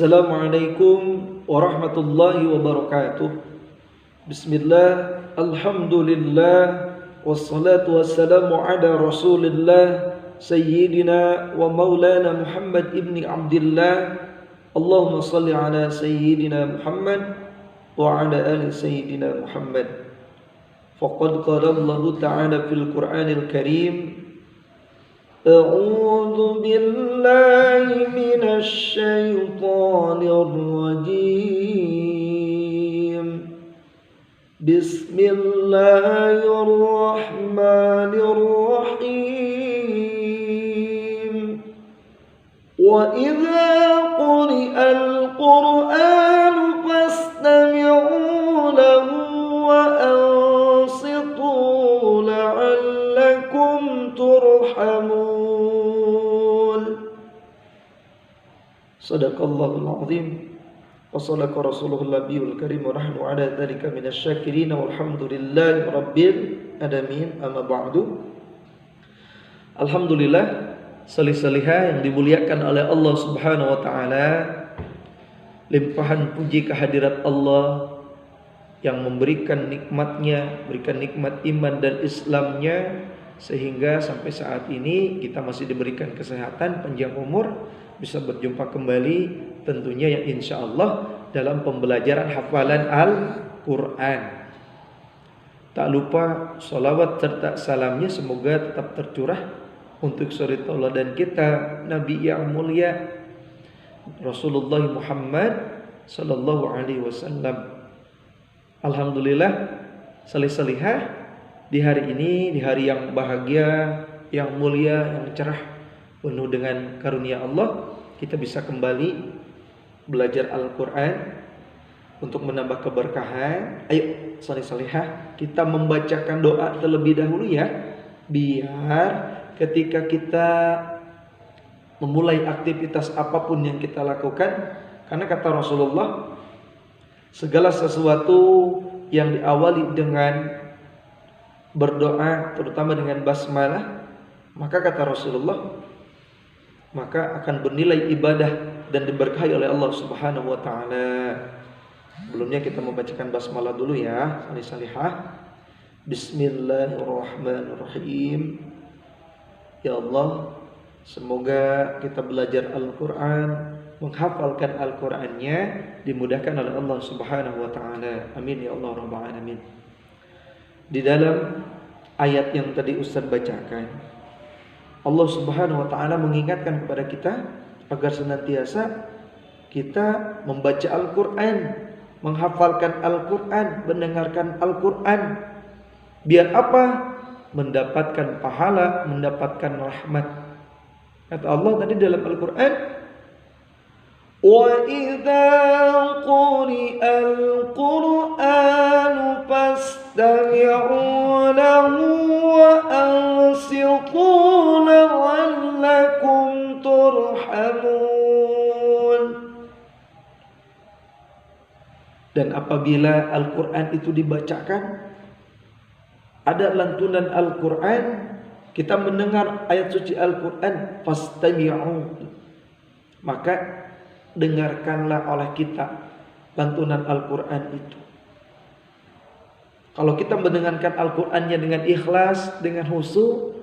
Assalamualaikum warahmatullahi wabarakatuh. Bismillah, alhamdulillah, wassalatu wassalamu ala rasulillah Sayyidina wa maulana Muhammad ibni Abdillah. Allahumma salli ala Sayyidina Muhammad wa ala ali Sayyidina Muhammad. Faqad qala Allah ta'ala fil Qur'anil Karim, A'udzu billahi minasy syaithanir rajim. Bismillahirrahmanirrahim. Wa idza quri'al Qur'anu fastami'u lahu wa ansitu la'allakum turhamun. Sadaqallahul azim wa sadaqa rasuluhul nabiyul karim wa nahnu ala dzalika minasyakirin walhamdulillahi rabbil alamin. Amma ba'du. Alhamdulillah, salih-salihah yang dimuliakan oleh Allah Subhanahu wa taala, limpahan puji kehadirat Allah yang memberikan nikmatnya, berikan nikmat iman dan Islamnya, sehingga sampai saat ini kita masih diberikan kesehatan, panjang umur, bisa berjumpa kembali tentunya yang insya Allah dalam pembelajaran hafalan Al-Quran. Tak lupa salawat serta salamnya semoga tetap tercurah untuk suri tauladan kita, Nabi yang mulia Rasulullah Muhammad sallallahu alaihi wasallam. Alhamdulillah, salih-salihah, di hari ini, di hari yang bahagia, yang mulia, yang cerah, penuh dengan karunia Allah, kita bisa kembali belajar Al-Quran untuk menambah keberkahan. Ayo salih-salihah, kita membacakan doa terlebih dahulu ya, biar ketika kita memulai aktivitas apapun yang kita lakukan, karena kata Rasulullah, segala sesuatu yang diawali dengan berdoa, terutama dengan basmalah, maka kata Rasulullah, maka akan bernilai ibadah dan diberkahi oleh Allah Subhanahu wa taala. Sebelumnya kita membacakan basmalah dulu ya, salih-salihah. Bismillahirrahmanirrahim. Ya Allah, semoga kita belajar Al-Quran, menghafalkan Al-Qurannya, dimudahkan oleh Allah Subhanahu wa ta'ala. Amin ya Allah Rabbal Alamin. Di dalam ayat yang tadi Ustaz bacakan, Allah Subhanahu wa ta'ala mengingatkan kepada kita agar senantiasa kita membaca Al-Quran, menghafalkan Al-Quran, mendengarkan Al-Quran. Biar apa? Mendapatkan pahala, mendapatkan rahmat. Kata Allah tadi dalam Al-Quran, wa idza quri'al Qur'anu fastami'u lahu wa ansitu la'allakum turhamun. Dan apabila Al-Quran itu dibacakan, ada lantunan Al-Quran, kita mendengar ayat suci Al-Quran, fastami'u, maka dengarkanlah oleh kita lantunan Al-Quran itu. Kalau kita mendengarkan Al-Qurannya dengan ikhlas, dengan khusyuk,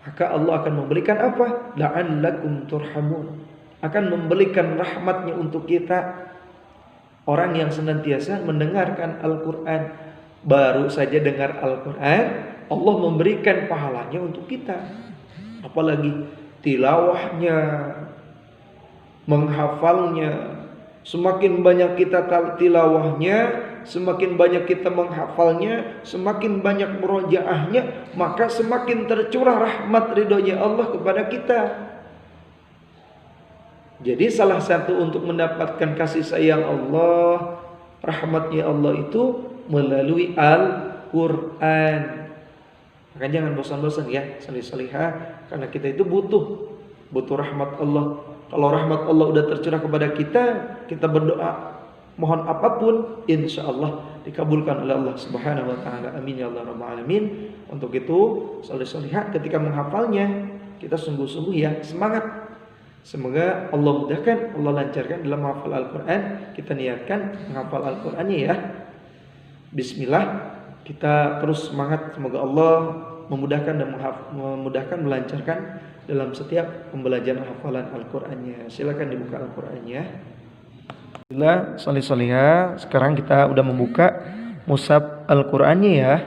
maka Allah akan memberikan apa? La'allakum turhamun, akan memberikan rahmatnya untuk kita. Orang yang senantiasa mendengarkan Al-Quran, baru saja dengar Al-Quran, Allah memberikan pahalanya untuk kita. Apalagi tilawahnya, menghafalnya. Semakin banyak kita tilawahnya, semakin banyak kita menghafalnya, semakin banyak murojaahnya, maka semakin tercurah rahmat ridhonya Allah kepada kita. Jadi salah satu untuk mendapatkan kasih sayang Allah, rahmatnya Allah itu melalui Al-Quran. Maka jangan bosan-bosan ya, salih-salihah, karena kita itu butuh rahmat Allah. Kalau rahmat Allah udah tercurah kepada kita, kita berdoa mohon apapun, insya Allah dikabulkan oleh Allah Subhanahu wa taala. Amin ya Allah Rabbal Alamin. Untuk itu salih-salihah, ketika menghafalnya kita sungguh-sungguh ya, semangat Semoga Allah mudahkan, Allah lancarkan dalam menghafal Al-Quran. Kita niatkan menghafal Al-Qurannya ya. Bismillah, kita terus semangat. Semoga Allah memudahkan dan melancarkan dalam setiap pembelajaran hafalan Al-Qurannya. Silakan dibuka Al-Qurannya. Alhamdulillah, solih-solihah. Sekarang kita udah membuka mushaf Al-Qurannya ya.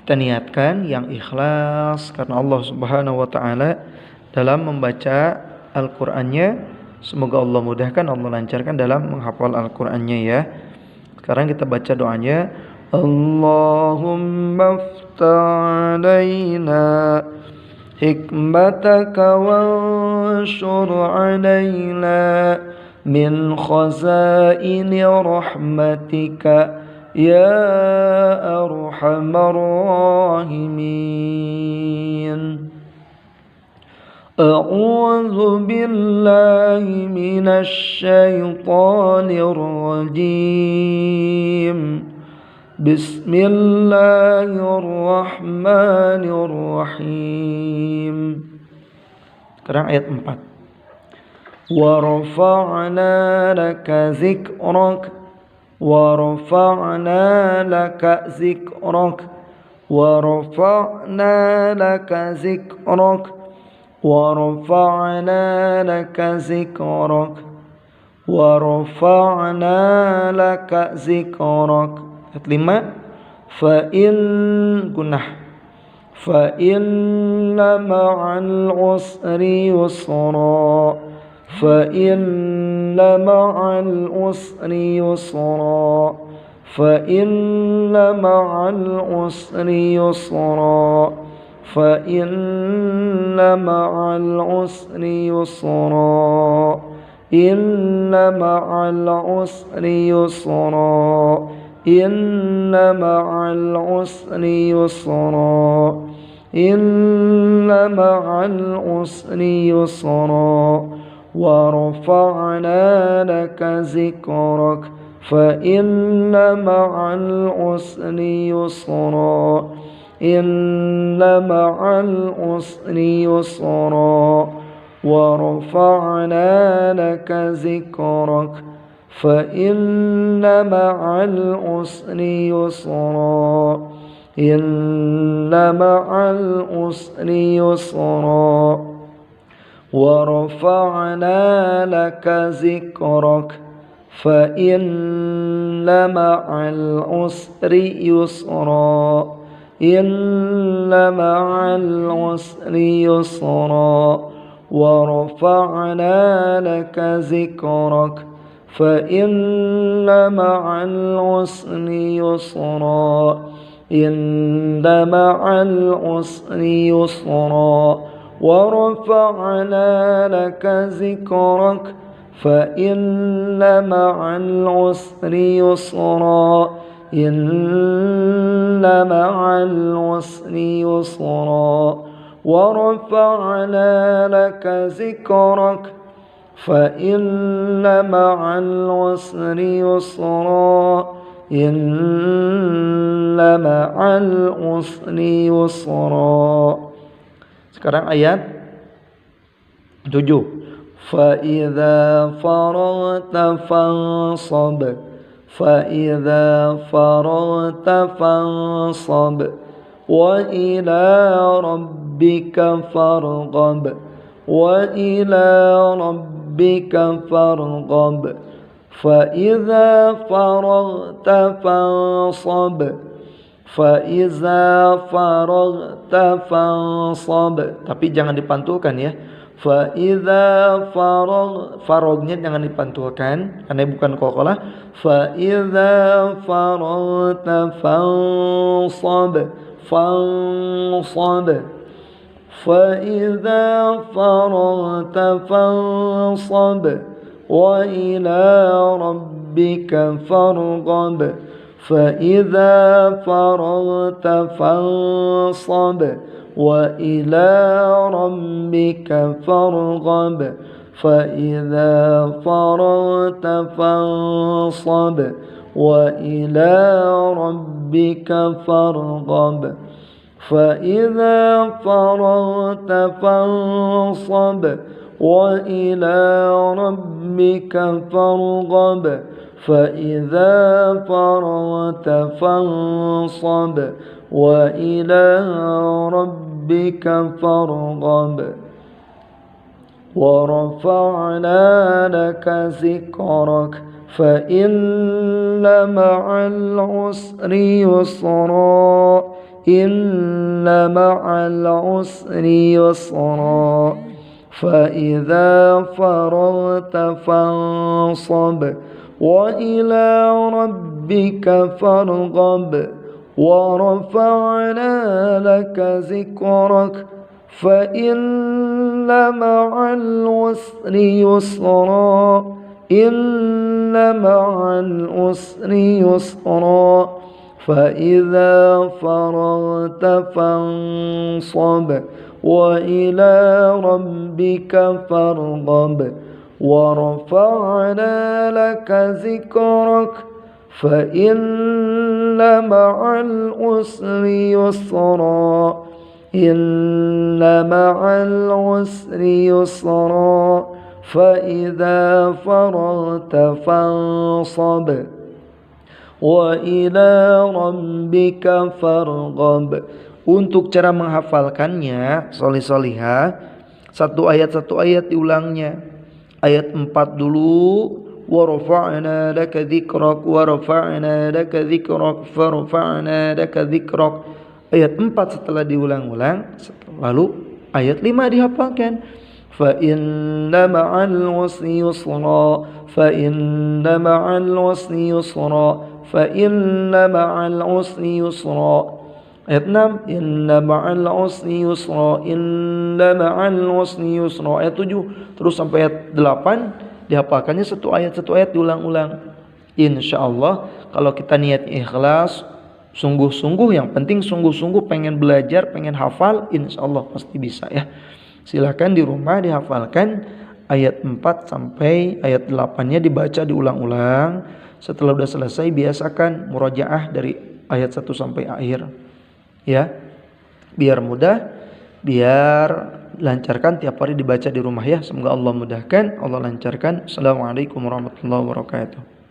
Kita niatkan yang ikhlas karena Allah Subhanahu wa Ta'ala dalam membaca Al-Qur'annya. Semoga Allah mudahkan, Allah lancarkan dalam menghafal Al-Qur'annya ya. Sekarang kita baca doanya. Allahumma aftah alaina hikmataka wanshur alaina min khazaini rahmatika ya arhamar rahimin. A'udzu billahi minasy syaithanir rajim. Bismillahirrahmanirrahim. Sekarang ayat 4. Wa rafa'na laka dzikrak ورفعنا لك ذكرك ورفعنا لك ذكرك ورفعنا لك ذكرك ورفعنا لك ذكرك. kelima فإن gunnah فإن مع العسر يسرا فإن مع العسر يسرا فإن مع العسر يسرا فإن مع العسر يسرا إن مع العسر يسرا إن مع العسر يسرا إن مع العسر يسرا ورفعنا لك ذكرك فإن مع العسر يسرا إن مع العسر يسرا ورفعنا لك ذكرك فإن مع العسر يسرا إن مع العسر يسرا ورفعنا لك ذكرك فإن مع العسر يسرا إن مع العسر يسرا ورفعنا لك ذكرك فإن مع العسر يسرا إن مع العسر يسرا ورفعنا لك ذكرك فإن مع العسر يسرا إن مع العسر يسرا ورفعنا لك ذكرك فإن مع العسر يسرا إن مع العسر يسرا. Sekarang ayat 7. فَإِذَا فَرَغْتَ فَانصَبْ فَإِذَا فَرَغْتَ فَانصَبْ وَإِلَى رَبِّكَ فَارْغَب وَإِلَى رَبِّكَ فَارْغَب فَإِذَا فَرَغْتَ فَانصَبْ فَإِذَا فَرَغْتَ فَانصَبْ. Tapi jangan dipantulkan ya. فَإِذَا farognya jangan dipantulkan karena bukan qalqalah. فَإِذَا فَرَغْتَ فَانصَبْ فَانصَبْ فَإِذَا فَرَغْتَ فَانصَبْ وَإِلَى رَبِّكَ فَارْغَب فَإِذَا فَرَغْتَ فَانصَبْ وَإِلَى رَبِّكَ فَارْغَب فَإِذَا فَرَغْتَ فَانصَبْ وَإِلَى رَبِّكَ فَارْغَب فَإِذَا فَرَغْتَ فَانصَبْ وإلى ربك فارغب فإذا فرغت فانصب وإلى ربك فارغب ورفعنا لك ذكرك فإن مع العسر يسرا إن مع العسر يسرا فإذا فرغت فانصب وإلى ربك فارغب ورفعنا لك ذكرك فإن مع العسر يسرا إن مع العسر يسرا فإذا فرغت فانصب وإلى ربك فارغب ورفعنا لك ذكرك فإن مع العسر يسرا إن مع العسر يسرا فإذا فرغت فانصب وإلى ربك فارغب. Untuk cara menghafalkannya, solih-solihah, satu ayat diulangnya. Ayat 4 dulu, warafa'na laka dzikrak warafa'na laka dzikrak farafa'na laka dzikrak. Ayat 4 setelah diulang-ulang, lalu ayat 5 dihafalkan. Fa inna ma'al usri yusra fa inna ma'al usri yusra fa inna ma'al usri yusra. Ayat 6, inna ma'al usri yusra inna ma'al usri yusra. Ayat 7 terus sampai ayat 8 dihafalkannya satu ayat diulang-ulang. Insyaallah kalau kita niat ikhlas, sungguh-sungguh, yang penting sungguh-sungguh pengen belajar, pengen hafal, insyaallah pasti bisa ya. Silakan di rumah dihafalkan ayat 4 sampai ayat 8-nya dibaca diulang-ulang. Setelah udah selesai biasakan murojaah dari ayat 1 sampai akhir. Ya, biar mudah, biar lancarkan tiap hari dibaca di rumah ya. Semoga Allah mudahkan, Allah lancarkan. Assalamualaikum warahmatullahi wabarakatuh.